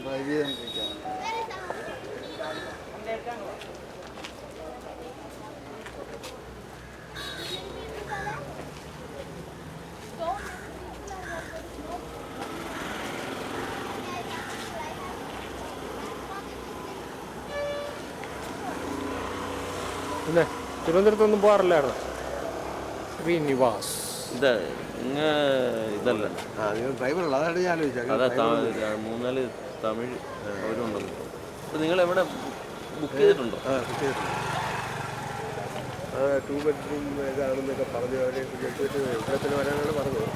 Drive ചെയ്തുകൊണ്ടിരിക്കുകയാണ്. പിന്നെ തിരുവനന്തപുരത്തൊന്നും പോകാറില്ലായിരുന്നു. ശ്രീനിവാസ് ഇതല്ല ഡ്രൈവറുള്ള അതാണ് ഞാൻ ആലോചിച്ചത്. അതാ മൂന്നാല് തമിഴ് അവരുണ്ടല്ലോ. അപ്പോൾ നിങ്ങൾ എവിടെ ബുക്ക് ചെയ്തിട്ടുണ്ടോ? ബുക്ക് ചെയ്തിട്ടുണ്ട്. 2 ബെഡ്റൂം ഇതാണെന്നൊക്കെ പറഞ്ഞു. അവർ ഇവിടെ തന്നെ വരാനാണ് പറഞ്ഞത്.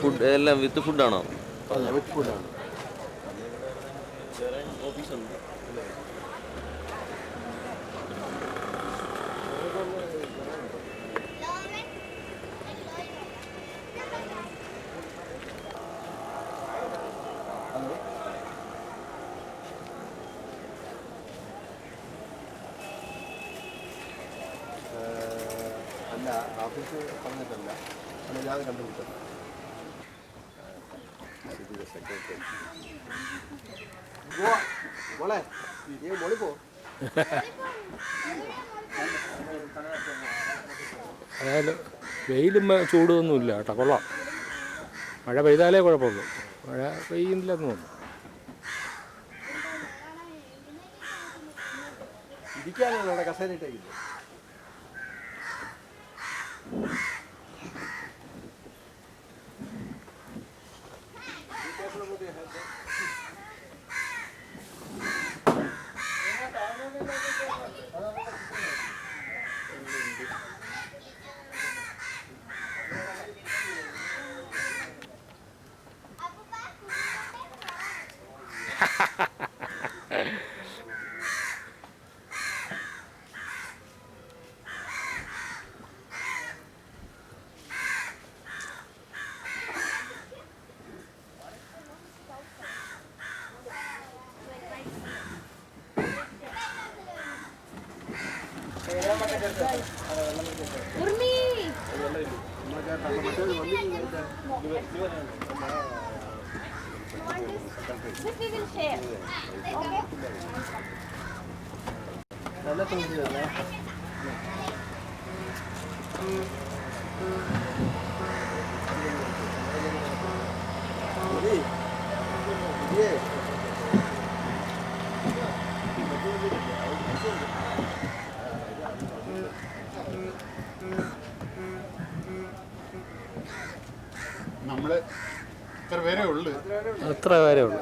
ഫുഡ് എല്ലാം വിത്ത് ഫുഡാണോ? വിത്ത് ഫുഡാണ്. ഓഫീസുണ്ട്. അല്ല, ഓഫീസ് പറഞ്ഞിട്ടല്ല, ഞാൻ കണ്ടുപിടിച്ചത്. മോളെ നീ മോളി പോ. അതായത് വെയിലും ചൂടൊന്നുമില്ല കേട്ടോ, കൊള്ളാം. മഴ പെയ്താലേ കുഴപ്പമുള്ളൂ. മഴ പെയ്യുന്നില്ലെന്ന് തോന്നുന്നു. ഇരിക്കാനാണ് അവിടെ കസേരയിട്ടേക്കുന്നത്. നല്ല തോന്നിയതല്ലേ? നമ്മള് എത്ര പേരേ ഉള്ളു? അത്ര പേരേ ഉള്ളൂ.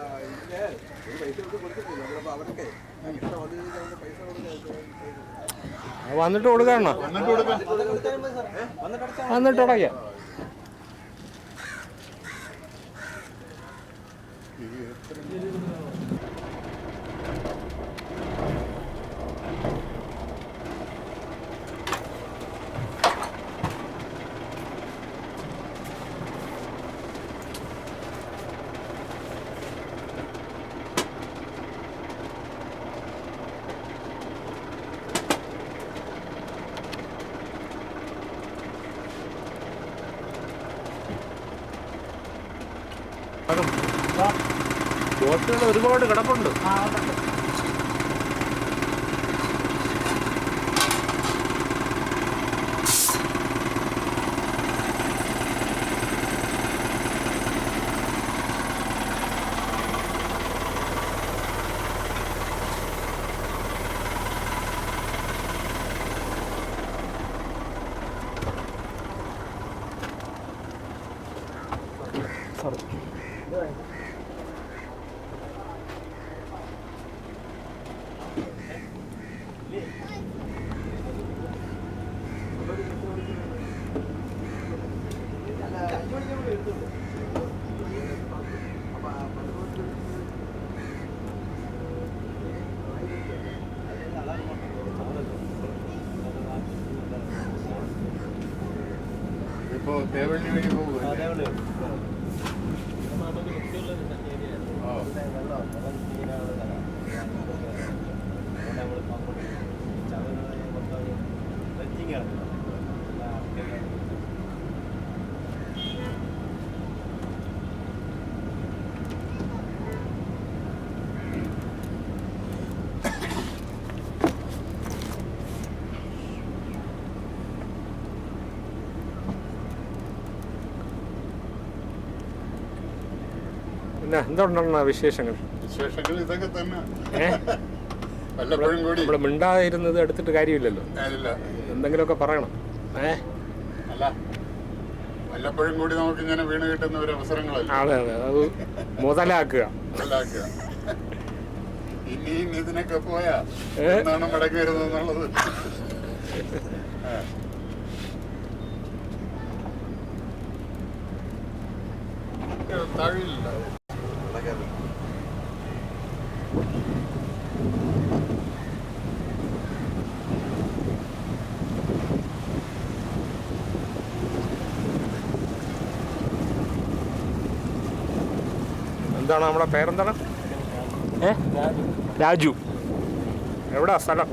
വന്നിട്ട് കൊടുക്കാണോ? വന്നിട്ട് ഉടയ്ക്കാം. ബോട്ടുകൾ ഒരുപാട് കിടപ്പുണ്ട്. ഇപ്പോൾ തേവള്ളി വഴി പോകും. പിന്നെ എന്തുണ്ടെന്ന വിശേഷങ്ങൾ? വിശേഷങ്ങൾ ഇതൊക്കെ തന്നെ. ഏ വല്ലപ്പോഴും കൂടി നമ്മൾ മിണ്ടാതിരുന്നത് എടുത്തിട്ട് കാര്യമില്ലല്ലോ, അല്ല എന്തെങ്കിലുമൊക്കെ പറയണം. അല്ല, വല്ലപ്പോഴും കൂടി നമുക്ക് ഇങ്ങനെ വീണ് കിട്ടുന്ന ഒരു അവസരങ്ങളല്ല. അതെ അതെ, അത് മുതലാക്കുക. ഇനിയും ഇതിനൊക്കെ പോയാ എന്താണ് മടങ്ങി വരുന്നതെന്നുള്ളത്. താഴില്ല എന്താണ് നമ്മുടെ പേരെന്താണ്? രാജു. എവിടാ സ്ഥലം?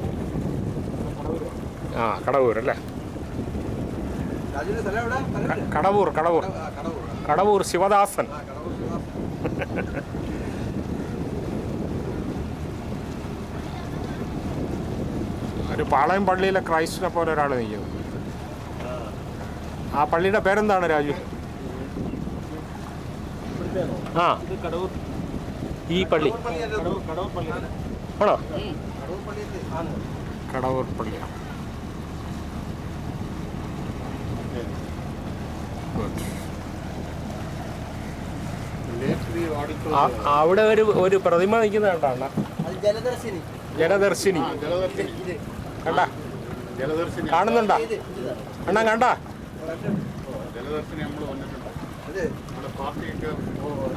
ആ, കടവൂർ അല്ലേ? കടവൂർ കടവൂർ കടവൂർ ശിവദാസൻ. ഒരു പാളയം പള്ളിയിലെ ക്രൈസ്റ്റിനെ പോലെ ഒരാൾ നിൽക്കുന്നു. ആ പള്ളിയുടെ പേരെന്താണ് രാജു? ആ, ഈ പള്ളി ആണോ? കടവൂർ പള്ളിയാണ്. അവിടെ ഒരു പ്രതിമ നിൽക്കുന്ന കണ്ടാ? ജലദർശിനി കണ്ടാ? കാണുന്നുണ്ടാ അണ്ണാ? കണ്ടാ? ജലദർശിനി നമ്മൾ വന്നിട്ടുണ്ട്. നമ്മുടെ പാർട്ടിയൊക്കെ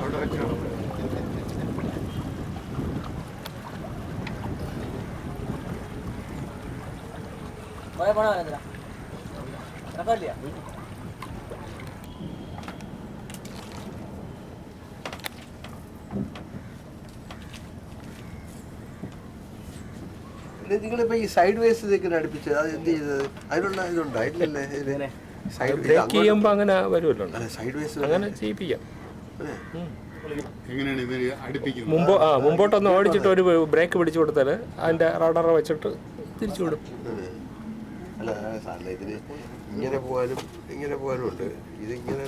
അവിടെ വെച്ചാണ്. നിങ്ങളിപ്പോ ഈ സൈഡ് വേസ് ഇതൊക്കെ അടുപ്പിച്ചത് അത് എന്ത് ചെയ്തത്? അതിനുള്ള ഇതുണ്ടായിട്ടില്ലല്ലേ? ബ്രേക്ക് ചെയ്യുമ്പോൾ അങ്ങനെ വരുമല്ലോ, സൈഡ് വേസ് അങ്ങനെ ചെയ്യിപ്പിക്കാം. എങ്ങനെയാണ് ഇത് അടുപ്പിക്കുന്നത്? മുമ്പോട്ടൊന്ന് ഓടിച്ചിട്ട് ഒരു ബ്രേക്ക് പിടിച്ചു കൊടുത്താൽ അതിൻ്റെ റഡർ വെച്ചിട്ട് തിരിച്ചു വിടും. അല്ല സാറിന് ഇതിന് ഇങ്ങനെ പോകാനും ഉണ്ട്. ഇതിങ്ങനെ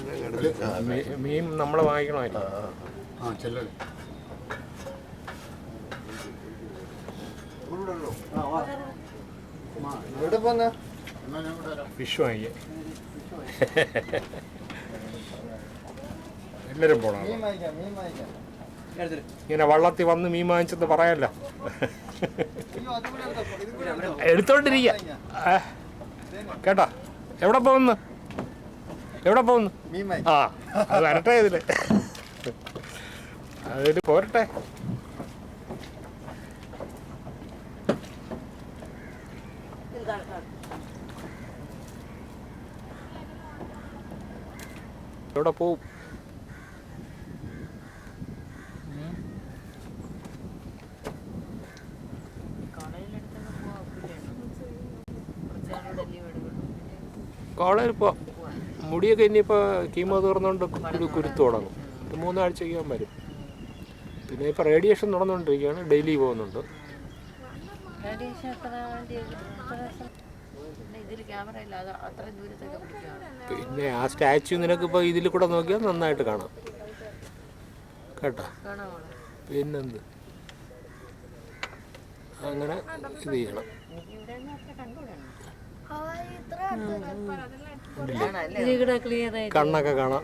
മീൻ നമ്മൾ വാങ്ങിക്കണമായിരുന്നു. ഫിഷ് വാങ്ങിയേ എല്ലാവരും പോണം. ഇങ്ങനെ വള്ളത്തിൽ വന്ന് മീൻ വാങ്ങിച്ചെന്ന് പറയാമല്ലോ. എടുത്തോണ്ടിരിക്ക കേട്ടോ. എവിടെ പോകുന്നു? ആ, അത് വരട്ടെ, അതിൽ പോരട്ടെ. എവിടെ പോവും? കോളേജിൽ ഇപ്പോൾ മുടിയൊക്കെ ഇനിയിപ്പോൾ കീമോ തീർന്നുകൊണ്ട് കുരുത്ത് തുടങ്ങും. ഒരു 3 ആഴ്ചയ്ക്ക് വരും. പിന്നെ ഇപ്പോൾ റേഡിയേഷൻ നടന്നുകൊണ്ടിരിക്കുകയാണ്, ഡെയിലി പോകുന്നുണ്ട്. പിന്നെ ആ സ്റ്റാച്യു നിനക്കിപ്പോൾ ഇതിൽ കൂടെ നോക്കിയാൽ നന്നായിട്ട് കാണാം കേട്ടോ. പിന്നെന്ത്, അങ്ങനെ ഇത് ചെയ്യണം. കണ്ണൊക്കെ കാണാം.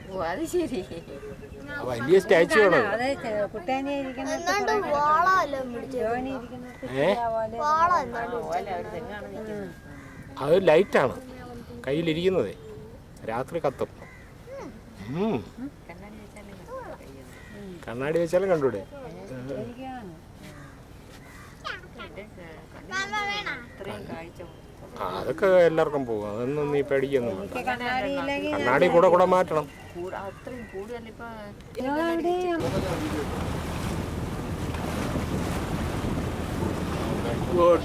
വലിയ സ്റ്റാച്യു ആണ്. അത് ലൈറ്റാണ് കയ്യിലിരിക്കുന്നതേ, രാത്രി കത്തും. കണ്ണാടി വെച്ചാലും കണ്ടൂടെ? അതൊക്കെ എല്ലാവർക്കും പോകും, അതൊന്നും നീ പേടിക്കൊന്നും വേണ്ട. കണ്ണാടി കൂടെ മാറ്റണം.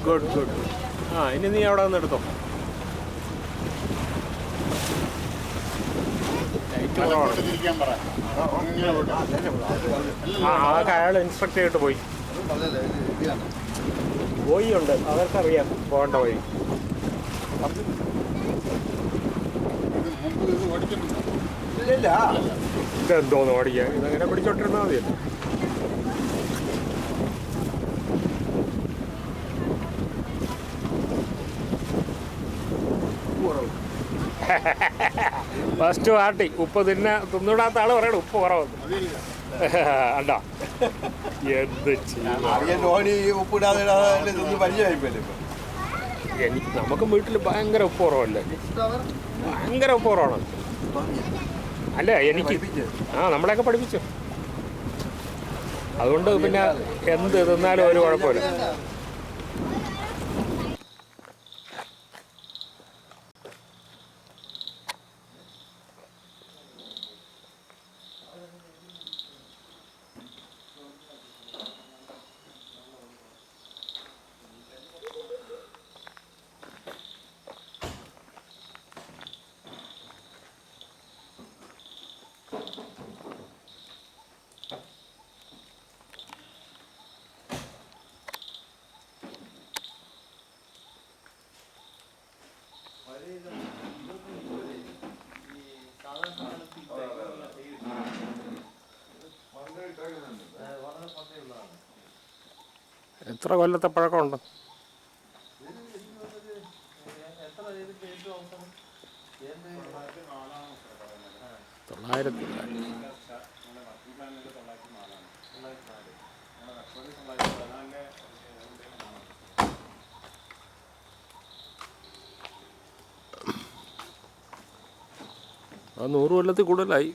ഗുഡ്. ആ, ഇനി നീ അവിടെ നിന്ന് എടുത്തോ. അതൊക്കെ അയാൾ ഇൻസ്പെക്ട് ചെയ്തിട്ട് പോയി. ഉണ്ട്, അവർക്കറിയാം പോകേണ്ട വഴി. ഇതെന്തോന്ന് ഓടിക്കാൻ ഇതങ്ങനെ പിടിച്ചോണ്ടിരുന്നാൽ മതിയല്ലോ. ഫസ്റ്റ് പാർട്ടി ഉപ്പ് തിന്നിടാത്ത ആള് പറയണം ഉപ്പ് കുറവെന്ന്. അണ്ടാ എന്ത് എനിക്ക് നമുക്കും വീട്ടിൽ ഭയങ്കര ഉപ്പ് കുറവല്ലേ, ഭയങ്കര ഉപ്പ് കുറവാണ്. അല്ല എനിക്ക് നമ്മളെയൊക്കെ പഠിപ്പിച്ചു. അതുകൊണ്ട് പിന്നെ എന്ത് തിന്നാലും ഒരു കുഴപ്പമില്ല. എത്ര കൊല്ലത്തെ പഴക്കമുണ്ട്? 900. ആ 100 കൊല്ലത്തിൽ കൂടുതലായി.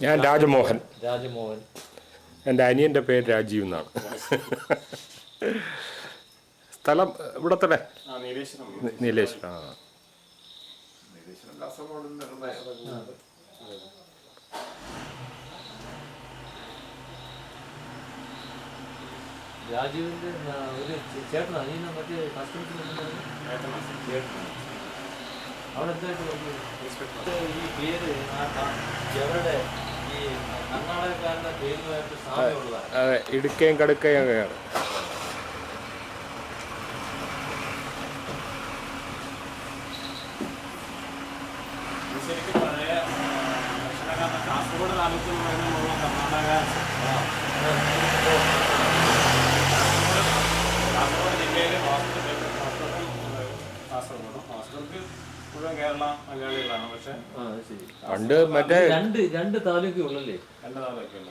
ഞാൻ രാജമോഹൻ. എൻ്റെ അനിയൻ്റെ പേര് രാജീവ് എന്നാണ്. സ്ഥലം ഇവിടെ തന്നെ നീലേശ്വരം. രാജീവിന്റെ ഒരു ചേട്ടനാ അനിയനെ മറ്റേ കസ്റ്റമേഴ്സിന് അവിടെ എന്തായിട്ട് ഈ പേര് എവരുടെ ഈ കർണാടകക്കാരുടെ പേരുമായിട്ട് സാമ്യമുള്ളതാണ്. അതെ, ഇടുക്കയും കടുക്കയും ഒക്കെയാണ്. ശരിക്കും പഴയ ദക്ഷിണ കാസർഗോഡ് താലൂക്കിൽ വരുന്ന കർണാടക കാസർഗോഡ് ജില്ലയിലെ കാസർഗോഡ് മുഴുവൻ കേരള മലയാളികളാണ്. പക്ഷെ പണ്ട് മറ്റേ രണ്ട് താലൂക്കേ ഉള്ളല്ലേ, രണ്ട് താലൂക്കുകൾ.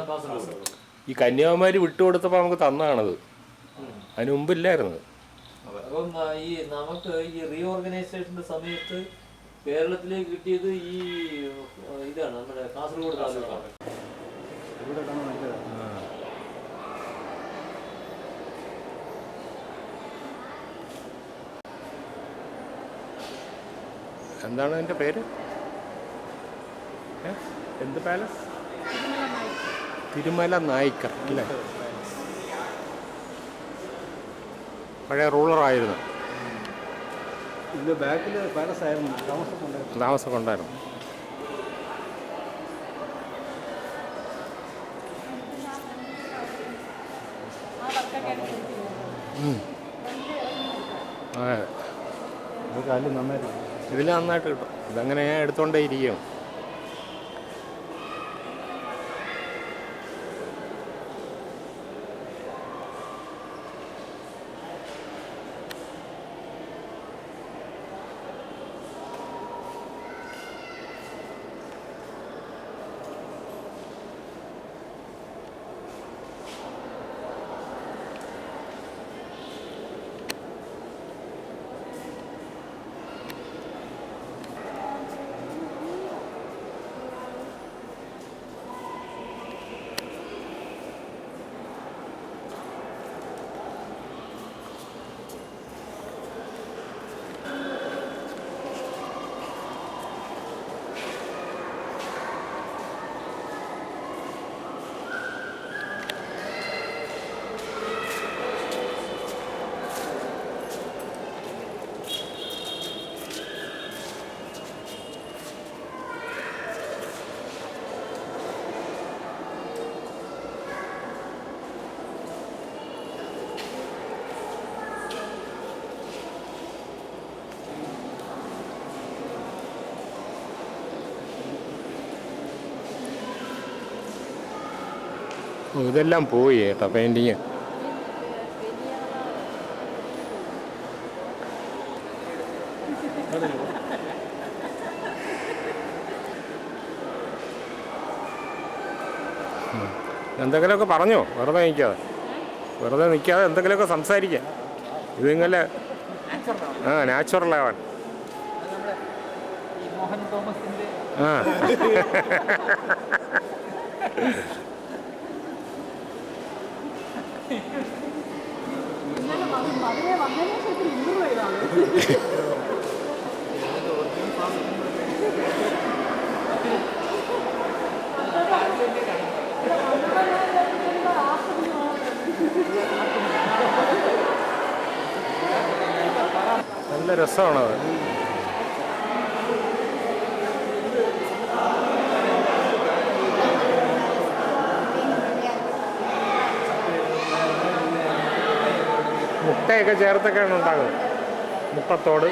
കാസർഗോഡ്. ഈ കന്യാകുമാരി വിട്ടുകൊടുത്തപ്പോൾ നമുക്ക് തന്നതാണത്, അതിന് മുമ്പില്ലായിരുന്നത്. അപ്പം ഈ നമുക്ക് ഈ റീഓർഗനൈസേഷന്റെ സമയത്ത് കേരളത്തിലേക്ക് കിട്ടിയത് ഈ ഇതാണ് നമ്മുടെ കാസർഗോഡ് താലൂക്കാണ്. എന്താണ് അതിൻ്റെ പേര്? എന്ത് പാലസ്? തിരുമല നായ്ക്കർ അല്ലേ? പഴയ റൂളറായിരുന്നു. ഇതിൻ്റെ ബാക്കിൽ പാലസായിരുന്നു, താമസമൊക്കെ ഉണ്ടായിരുന്നു. ഇതിൽ നന്നായിട്ട് കിട്ടും. ഇതങ്ങനെ ഞാൻ എടുത്തോണ്ടേ ഇരിക്കും. ഓ, ഇതെല്ലാം പോയി കേട്ടോ പെയിൻറ്റിങ്. എന്തെങ്കിലുമൊക്കെ പറഞ്ഞോ, വെറുതെ നിൽക്കാതെ എന്തെങ്കിലുമൊക്കെ സംസാരിക്കാം. ഇതിങ്ങനെ നാച്ചുറലാവാൻ. ആ നല്ല രസമാണത്. മുട്ടയൊക്കെ ചേർത്തൊക്കെയാണ് ഉണ്ടാകുന്നത്. മുട്ടത്തോട്